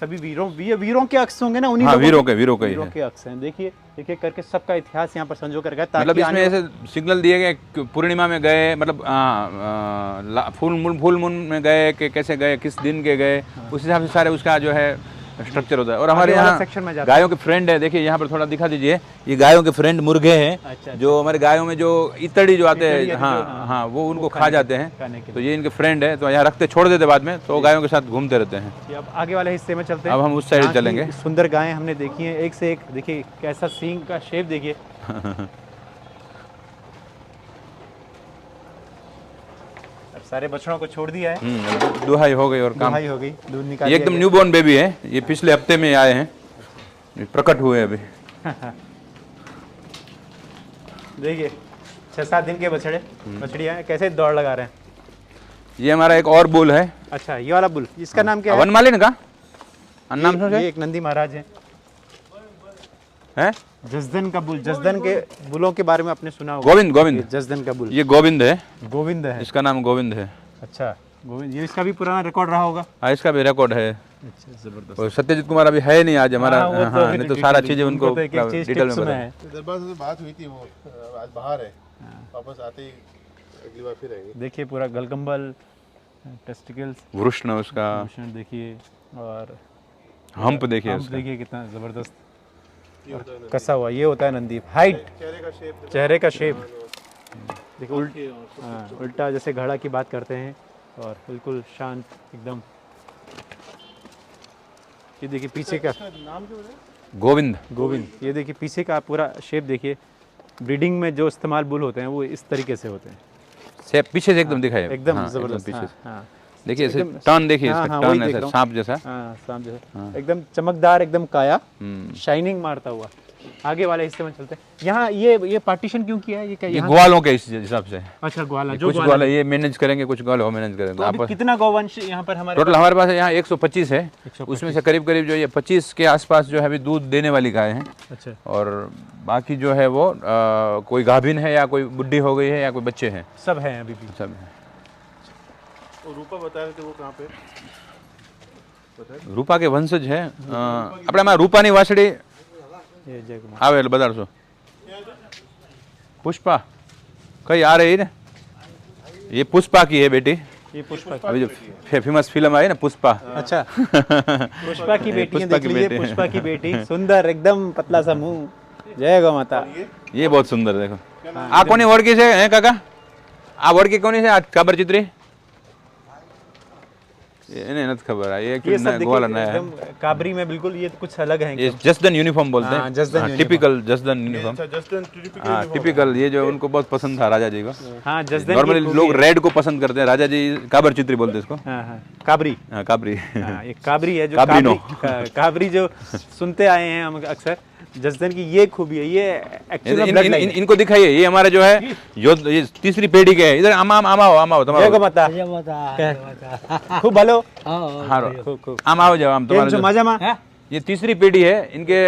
सभी वीरों के अक्स होंगे ना, उन्हीं हाँ, वीरों के अक्स हैं। देखिए एक एक करके सबका इतिहास यहाँ पर संजो कर गया, मतलब इसमें ऐसे सिग्नल दिए गए, पूर्णिमा में गए, मतलब फुल मून में गए कि कैसे गए, किस दिन के गए, उस हिसाब से सारे उसका जो है स्ट्रक्चर होता है। और हमारे यहाँ गायों के फ्रेंड है, देखिए यहाँ पर थोड़ा दिखा दीजिए, ये गायों के फ्रेंड मुर्गे हैं। अच्छा। जो हमारे गायों में जो इतड़ी जो आते हैं, हाँ वो उनको खा जाते हैं, तो ये इनके फ्रेंड है। तो यहाँ रखते छोड़ देते बाद में, तो गायों के साथ घूमते रहते हैं। अब आगे वाले हिस्से में चलते हैं। अब हम उस साइड चलेंगे। सुंदर गायें हमने देखी हैं, एक से एक। देखिए कैसा सींग का शेप देखिए। सारे बछड़ों को छोड़ दिया है, दुहाई हो गई और काम दुहाई हो गई, दूध निकाल ये एकदम न्यूबॉर्न बेबी है। ये पिछले हफ्ते में आए हैं, ये प्रकट हुए अभी। देखिए 6-7 दिन के बछड़ियाँ हैं, कैसे दौड़ लगा रहे हैं। ये हमारा एक और बुल है। अच्छा, ये वाला बुल, इसका नाम क्या है? वनमालिन का नाम ये एक नंदी महाराज है। हैं? जसदन का बुल, जसदन के बुलों के बारे में आपने सुना होगा। गोविंद, गोविंद। जसदन का बुल, ये गोविंद है, गोविंद है। इसका नाम गोविंद है। अच्छा, गोविंद, ये इसका भी पुराना रिकॉर्ड रहा होगा। हाँ, इसका भी रिकॉर्ड है। अच्छा, जबरदस्त। और सत्यजीत कुमार अभी है नहीं आज हमारा। वो तो हाँ, फिर नहीं तो सारा चीजें उनको तो एक-एक चीज डिटेल में टिप्स बता। है। दरबार से बात हुई थी, वो आज बाहर है, वापस आते ही अगली बार फिर आएंगे। देखिए पूरा गलकंबल, टेस्टिकल्स, वृष्ण उसका, भूषण देखिए, और हम्प देखिए हम उसका। देखिए कितना जबरदस्त कसा हुआ। ये होता है नंदीप। हाइट, चेहरे का शेप देखिए, उल्टा जैसे घड़ा की बात करते हैं, और बिल्कुल शांत एकदम। ये देखिए पीछे का गोविंद, गोविंद, ये देखिए पीछे का पूरा शेप देखिए। ब्रीडिंग में जो इस्तेमाल बुल होते हैं वो इस तरीके से होते हैं, से पीछे से एकदम दिखाई, एकदम हाँ, जबरदस्त। पीछे हाँ, से हाँ, देखिए, ऐसे एकदम- टर्न देखिए, हाँ, इसका हाँ, वही टर्न देख ऐसा रहा हूँ। सांप जैसा। हाँ, सांप जैसा, एकदम चमकदार, एकदम काया, शाइनिंग मारता हुआ। आगे वाले हिस्से में चलते हैं। यहाँ ये पार्टीशन क्यों किया है? ये क्या ये यहाँ? ग्वालों के इस हिसाब से, अच्छा, ग्वाला, जो कुछ ग्वाला ये मैनेज करेंगे, कुछ ग्वाला वो मैनेज करेंगे। तो अभी आपस कितना गौवंश यहाँ पर हमारे टोटल हमारे पास यहाँ 125 है। 125 उसमें से करीब करीब जो ये 25 के आसपास जो है अभी दूध देने वाली गाय हैं, अच्छा, और बाकी जो है वो कोई गाभिन है, या कोई बुढ़ी हो गई है, या कोई बच्चे हैं, सब है अभी भी। सब है। और रूपा बता रहे थे, वो कहाँ पे? रूपा के वंशज है अपने में रूपानी वासड़ी ये जय कुमार, आवे बताड़ो। पुष्पा कई आ रही है, ये पुष्पा की है बेटी। ये पुष्पा, अभी जो फेमस फिल्म आई ना पुष्पा, अच्छा पुष्पा की बेटी है, पुष्पा देख की लीजिए, बेटी है। पुष्पा की बेटी, सुंदर एकदम, पतला सा मुंह, जय गौ माता। ये बहुत सुंदर देखो। आ कोनी ओळखी से हैं काका? आ ओळखी कोनी से? आ खबर चित्री ये नहीं खबर है, ये ये सब देखिए ग्वाला नया है। एकदम काबरी में, बिल्कुल ये कुछ अलग है ये एकदम। जसदन यूनिफॉर्म बोलते हाँ, हैं, Jasdan uniform. Typical Jasdan uniform. अच्छा, जसदन टिपिकल हाँ, टिपिकल, ये जो उनको बहुत पसंद था राजा जी को। हाँ, जसदन नॉर्मली की खूबी लोग है। रेड को पसंद करते हैं, राजा जी काबर चित्री बोलते हैं इसको। हाँ, हाँ, काबरी, हाँ, काबरी। हाँ, ये काबरी है, जो काबरीनो। काबरी जो सुनते आए हैं हम अक्सर। जसदन की ये खूबी है, ये एक्चुअली इनको दिखाइए, ये हमारे जो है ये तीसरी पीढ़ी के है। इधर आमा हो जय गौ तुम्हारा। माता, खूब भलो, हाँ, खूब खूब। आम आओ जाओ, आम केम छो, तुम्हारे। मजामा? ये तीसरी पीढ़ी है, इनके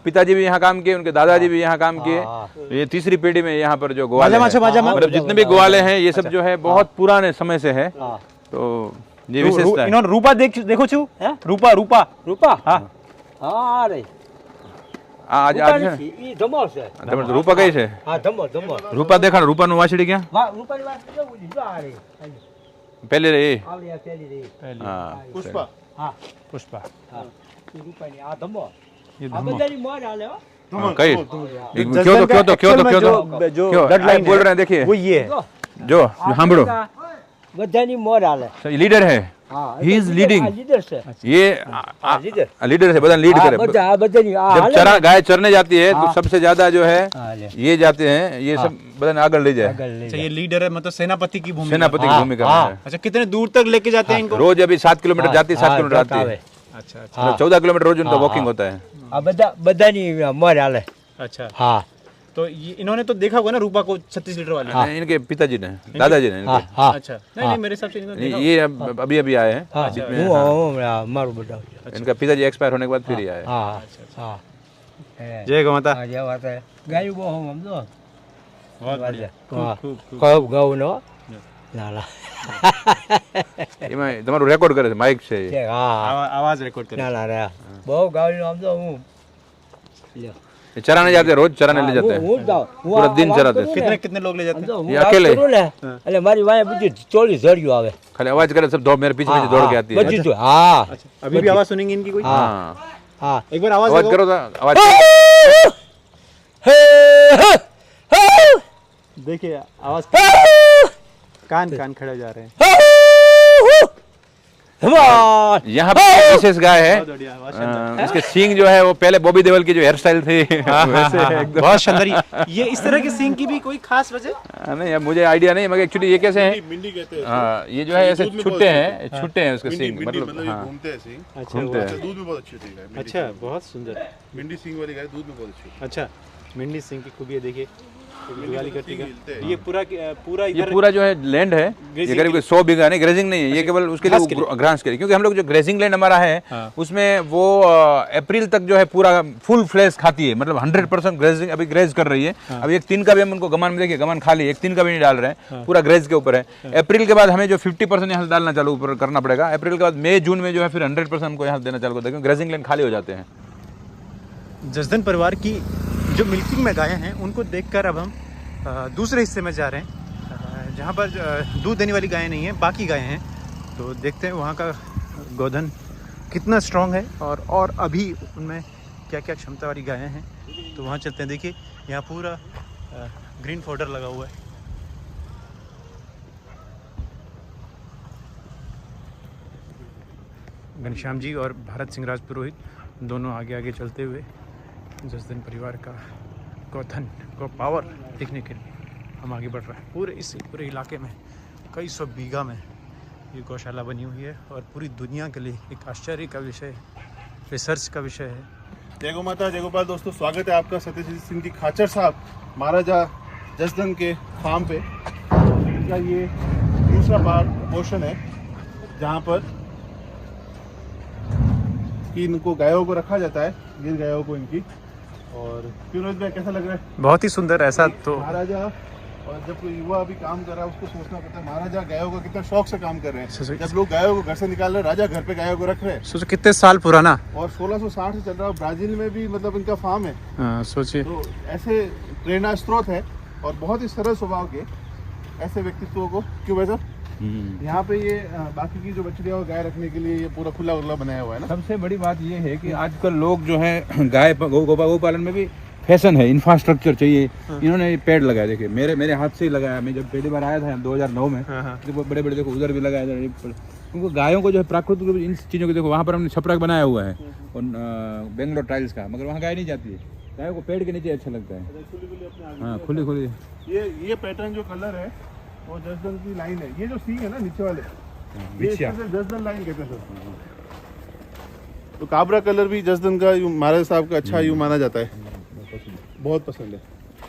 पिताजी भी यहाँ काम किए, उनके दादाजी भी यहाँ काम किए। ये तीसरी पीढ़ी में यहाँ पर जो ग्वाले हैं, मतलब जितने भी ग्वाले हैं ये सब जो है बहुत पुराने समय से है। तो ये विशेषता है। इन्होंने रूपा देखो छू, रूपा रूपा रूपा हाँ, अरे आज आज है ઈ ધમો છે તમે રૂપા કઈ છે? હા ધમો ધમો રૂપા દેખાડો, રૂપાનું વાછડી ક્યાં? રૂપાની વાત કેવું લીધું આ રે પહેલી રે એ? આવલી આ પેલી રે હા, पुष्पा। હા पुष्पा, હા ઈ રૂપાની આ ધમો ये આ धम्मो। બધાની મોર हाले हो हाँ, कई जसदन क्यों तो का क्यों तो क्यों तो actual में क्यों तो जो क्यों bloodline बोल है, रहे हैं, देखिए वो ये है। जो हांबड़ो બધાની મોર हाले लीडर है, હા He is leading. લીડર છે ये लीडर लीडर है, बदन लीड હા करे। બધા આ બધાની આ जब हाले चरा गाय चरने जाती है तो हाँ। सबसे ज्यादा जो है हाले ये जाते हैं, ये सब बदन आगे ले जाए। આગળ लई अच्छा, ये लीडर है, मतलब सेनापति की भूमिका। सेनापति की हाँ, भूमिका हाँ। में अच्छा, कितने दूर तक लेके जाते हैं इनको? है। रोज अभी 7 किलोमीटर जाती है, 7 किलोमीटर आती है, अच्छा अच्छा हाँ। 14 किलोमीटर रोज उनका हाँ, वॉकिंग हाँ। होता है। આ બધા બધાની મોર हाले अच्छा। હા तो ये इन्होंने तो देखा होगा ना रूपा को 36 लीटर वाली। इनके पिताजी ने, दादाजी ने હા इनके। હા अच्छा, नहीं नहीं, मेरे हिसाब से इन्होंने देखा ये अभी अभी आए हैं, હા बीच में, હું हाँ। મારું બધા इनका पिताजी एक्सपायर होने के बाद फिर ही आए। હા હા होगा। जय गौ माता। આ જે વાત है ગાયું બહુ સમજો बहुत बढ़िया। હા खूब खूब। ખૂબ ગૌનો લાલા એમાં તમારું રેકોર્ડ કરે છે, માઇક છે એ। છે હા आवाज रिकॉर्ड करें। ના ના રે બહુ ગાયું સમજો હું લ્યો ये चराने जाते हैं, रोज चराने ले जाते हैं। હું જાઉં હું पूरा આ दिन વાત चराते કરું हैं। ને, कितने कितने लोग ले जाते हैं? સમજો હું ये વાત अकेले? કરું ને એટલે મારી વાંહે બીજી 40 ઝાડીઓ આવે खाली आवाज करे सब दौड़, मेरे पीछे पीछे दौड़ के आती है। બધી જો હા अभी भी आवाज सुनेंगे इनकी कोई? हाँ, હા एक बार आवाज आवाज लगाओ। करो तो आवाज। હે હે देखिए आवाज, कान कान खड़े हो जा रहे हैं। ધમાલ यहाँ पे एक विशेष गाय है, बहुत बढ़िया आवाज। इसके सींग जो है वो पहले बॉबी देओल की जो हेयर स्टाइल थी वैसे है एकदम। बहुत शानदार। ये इस तरह के सींग की भी कोई खास वजह? नहीं अब मुझे आइडिया नहीं, मगर एक्चुअली ये कैसे है, मिंडी कहते हैं। हाँ, ये जो है ऐसे दूध में छुट्टे बहुत हैं, छुट्टे हैं उसके मिंडी सींग, मिंडी मतलब मतलब ये हाँ, घूमते हैं सिंग। अच्छा घूमते वो- हैं। दूध में बहुत अच्छी होती है मिंडी अच्छा, सिंग। बहुत सुंदर। मिंडी सिंग वाली गाय दूध में बहुत अच्छी होती अच्छा, मिंडी सिंह की खूबी है, देखिए दिवाली का टीका। ये पूरा पूरा ये इधर पूरा जो है लैंड है, ये करीब 100 बीघा नहीं, ग्रेजिंग नहीं है, ये केवल उसके लिए घास के लिए, क्योंकि हम लोग जो ग्रेजिंग लैंड हमारा है उसमें वो अप्रैल तक जो है पूरा फुल फ्लैश खाती है, मतलब 100% ग्रेजिंग अभी ग्रेज कर रही है। अभी एक दिन का भी हम उनको गमान में देखिए, गमान खाली एक दिन का भी नहीं डाल रहे हैं, पूरा ग्रेज के ऊपर है। अप्रैल के बाद हमें जो 50% यहाँ से डालना चालू करना पड़ेगा। अप्रैल के बाद मई जून में जो है फिर 100% हमको यहाँ से देना चालू कर देंगे, ग्रेजिंग लैंड खाली हो जाते हैं। जसदन परिवार की जो मिल्किंग में गायें हैं उनको देखकर अब हम दूसरे हिस्से में जा रहे हैं, जहाँ पर दूध देने वाली गायें नहीं हैं, बाकी गायें हैं। तो देखते हैं वहाँ का गोधन कितना स्ट्रॉन्ग है और अभी उनमें क्या क्या क्षमता वाली गायें हैं। तो वहाँ चलते हैं। देखिए यहाँ पूरा ग्रीन फॉडर लगा हुआ है। घनश्याम जी और भारत सिंह राजपुरोहित दोनों आगे आगे चलते हुए जसदन परिवार का गौधन को पावर देखने के लिए हम आगे बढ़ रहे हैं। पूरे इलाके में कई सौ बीघा में ये गौशाला बनी हुई है और पूरी दुनिया के लिए एक आश्चर्य का विषय, रिसर्च का विषय है। जय गौ माता, जय गोपाल। दोस्तों स्वागत है आपका सत्यजीत सिंह जी खाचर साहब महाराजा जसदन के फार्म पे। इनका ये दूसरा पोर्शन है जहाँ पर कि इनको गायों को रखा जाता है, गिर गायों को इनकी। और फिरोज भाई कैसा लग रहा है? बहुत ही सुंदर। ऐसा तो महाराजा, और जब कोई युवा अभी काम कर रहा है उसको सोचना पड़ता है महाराजा गायों का कितना शौक से काम कर रहे हैं। जब लोग गायों को घर से निकाल रहे हैं, राजा घर पे गायों को रख रहे हैं। सोचो कितने साल पुराना। और 1660 से चल रहा है। ब्राजील में भी मतलब इनका फार्म है। सोचिए। तो ऐसे प्रेरणा स्रोत है और बहुत ही सरल स्वभाव के ऐसे व्यक्तित्वों को, क्यों भाई साहब? यहाँ पे ये बाकी की जो बछड़ियाँ और गाय रखने के लिए ये पूरा खुला बनाया हुआ है ना। सबसे बड़ी बात ये है कि आजकल लोग जो है गाय गौ पालन में भी फैशन है, इंफ्रास्ट्रक्चर चाहिए। इन्होंने पेड़ लगाए, देखिए मेरे हाथ से ही लगाया। मैं जब पहली बार आया था 2009 में, तो बड़े बड़े देखो उधर भी लगाया था। उनको गायों को जो है प्राकृतिक इन चीज़ों को देखो, वहाँ पर हमने छपरा बनाया हुआ है और बेंगलोर टाइल्स का, मगर वहाँ गाय नहीं जाती है। गायों को पेड़ के नीचे अच्छा लगता है। हाँ, खुली ये पैटर्न जो कलर है वो जसदन की लाइन है। ये जो सी है ना नीचे वाले, ये जसदन लाइन कहते हैं सर। तो काबरा कलर भी जसदन का महाराज साहब का अच्छा यूं माना जाता है, बहुत पसंद है।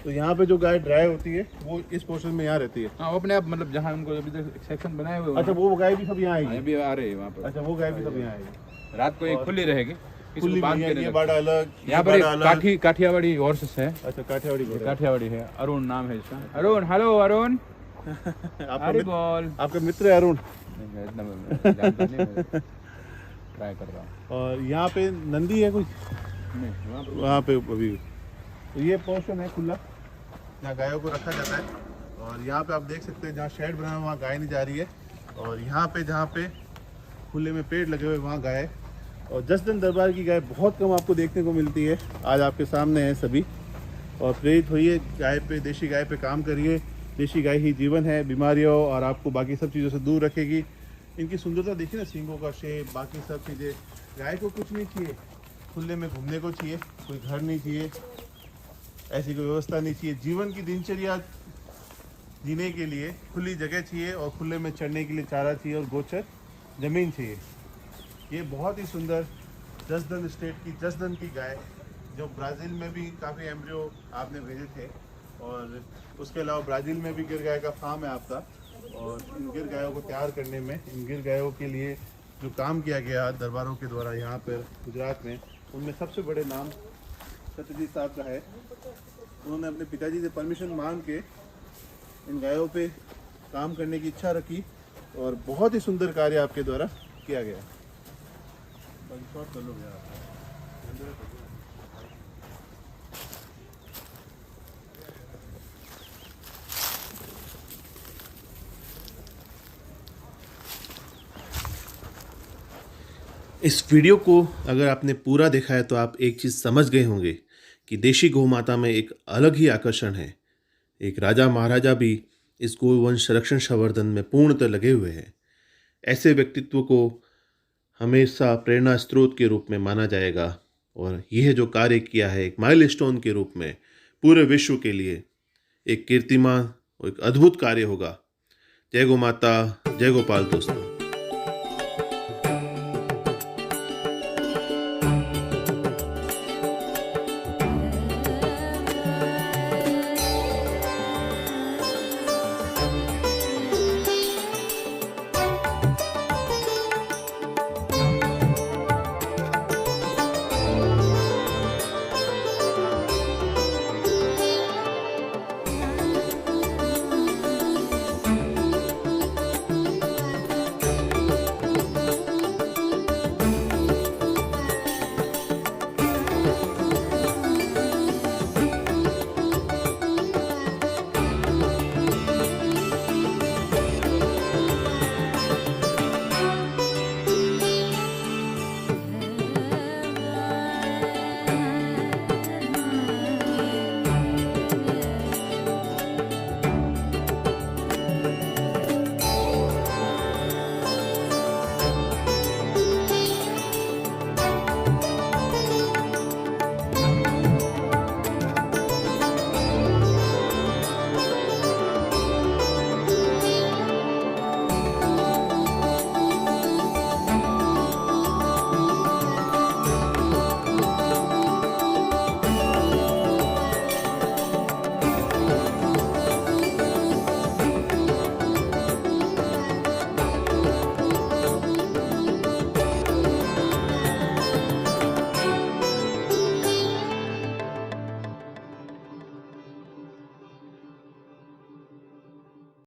तो यहाँ पे जो गाय ड्राई होती है वो इस पोर्शन में यहाँ रहती है। हाँ, वो अपने आप मतलब जहाँ उनको अभी तक सेक्शन बनाए हुए। अच्छा, वो गाय भी सब यहाँ आएगी? अभी आ रहे हैं वहाँ पर। अच्छा, वो गाय भी सब यहाँ आएगी। रात को एक खुली रहेगी, खुली ये बाड़ा अलग, यहाँ पर काठियावाड़ी हॉर्सेस है। अच्छा, काठियावाड़ी है। अरुण नाम है इसका। अरुण, हेलो अरुण। आपका मित्र है अरुण? ट्राई कर रहा हूँ। और यहाँ पे नंदी है कुछ? वहाँ पे अभी तो ये पोर्शन है खुला जहाँ गायों को रखा जाता है। और यहाँ पे आप देख सकते हैं जहाँ शेड बना है वहाँ गाय नहीं जा रही है। और यहाँ पे जहाँ पे खुले में पेड़ लगे हुए वहाँ गाय। और जसदन दरबार की गाय बहुत कम आपको देखने को मिलती है। आज आपके सामने है सभी। और प्रेरित होइए गाय पे, देशी गाय पे काम करिए। देशी गाय ही जीवन है, बीमारियों और आपको बाकी सब चीज़ों से दूर रखेगी। इनकी सुंदरता देखिए ना, सींगों का शेप, बाकी सब चीज़ें। गाय को कुछ नहीं चाहिए, खुले में घूमने को चाहिए, कोई घर नहीं चाहिए, ऐसी कोई व्यवस्था नहीं चाहिए। जीवन की दिनचर्या जीने के लिए खुली जगह चाहिए और खुले में चढ़ने के लिए चारा चाहिए और गोचर ज़मीन चाहिए। ये बहुत ही सुंदर जसदन स्टेट की जसदन की गाय, जो ब्राज़ील में भी काफ़ी एम्ब्रियो आपने भेजे थे। और उसके अलावा ब्राज़ील में भी गिर गाय का फार्म है आपका। और इन गिर गायों को तैयार करने में, इन गिर गायों के लिए जो काम किया गया दरबारों के द्वारा यहाँ पर गुजरात में, उनमें सबसे बड़े नाम सत्यजीत साहब का है। उन्होंने अपने पिताजी से परमिशन मांग के इन गायों पे काम करने की इच्छा रखी और बहुत ही सुंदर कार्य आपके द्वारा किया गया। इस वीडियो को अगर आपने पूरा देखा है तो आप एक चीज़ समझ गए होंगे कि देशी गौ माता में एक अलग ही आकर्षण है। एक राजा महाराजा भी इस गोवंश संरक्षण संवर्धन में पूर्णतः लगे हुए हैं। ऐसे व्यक्तित्व को हमेशा प्रेरणा स्रोत के रूप में माना जाएगा और यह जो कार्य किया है एक माइलस्टोन के रूप में पूरे विश्व के लिए एक कीर्तिमान और एक अद्भुत कार्य होगा। जय गौ माता, जय गोपाल दोस्तों।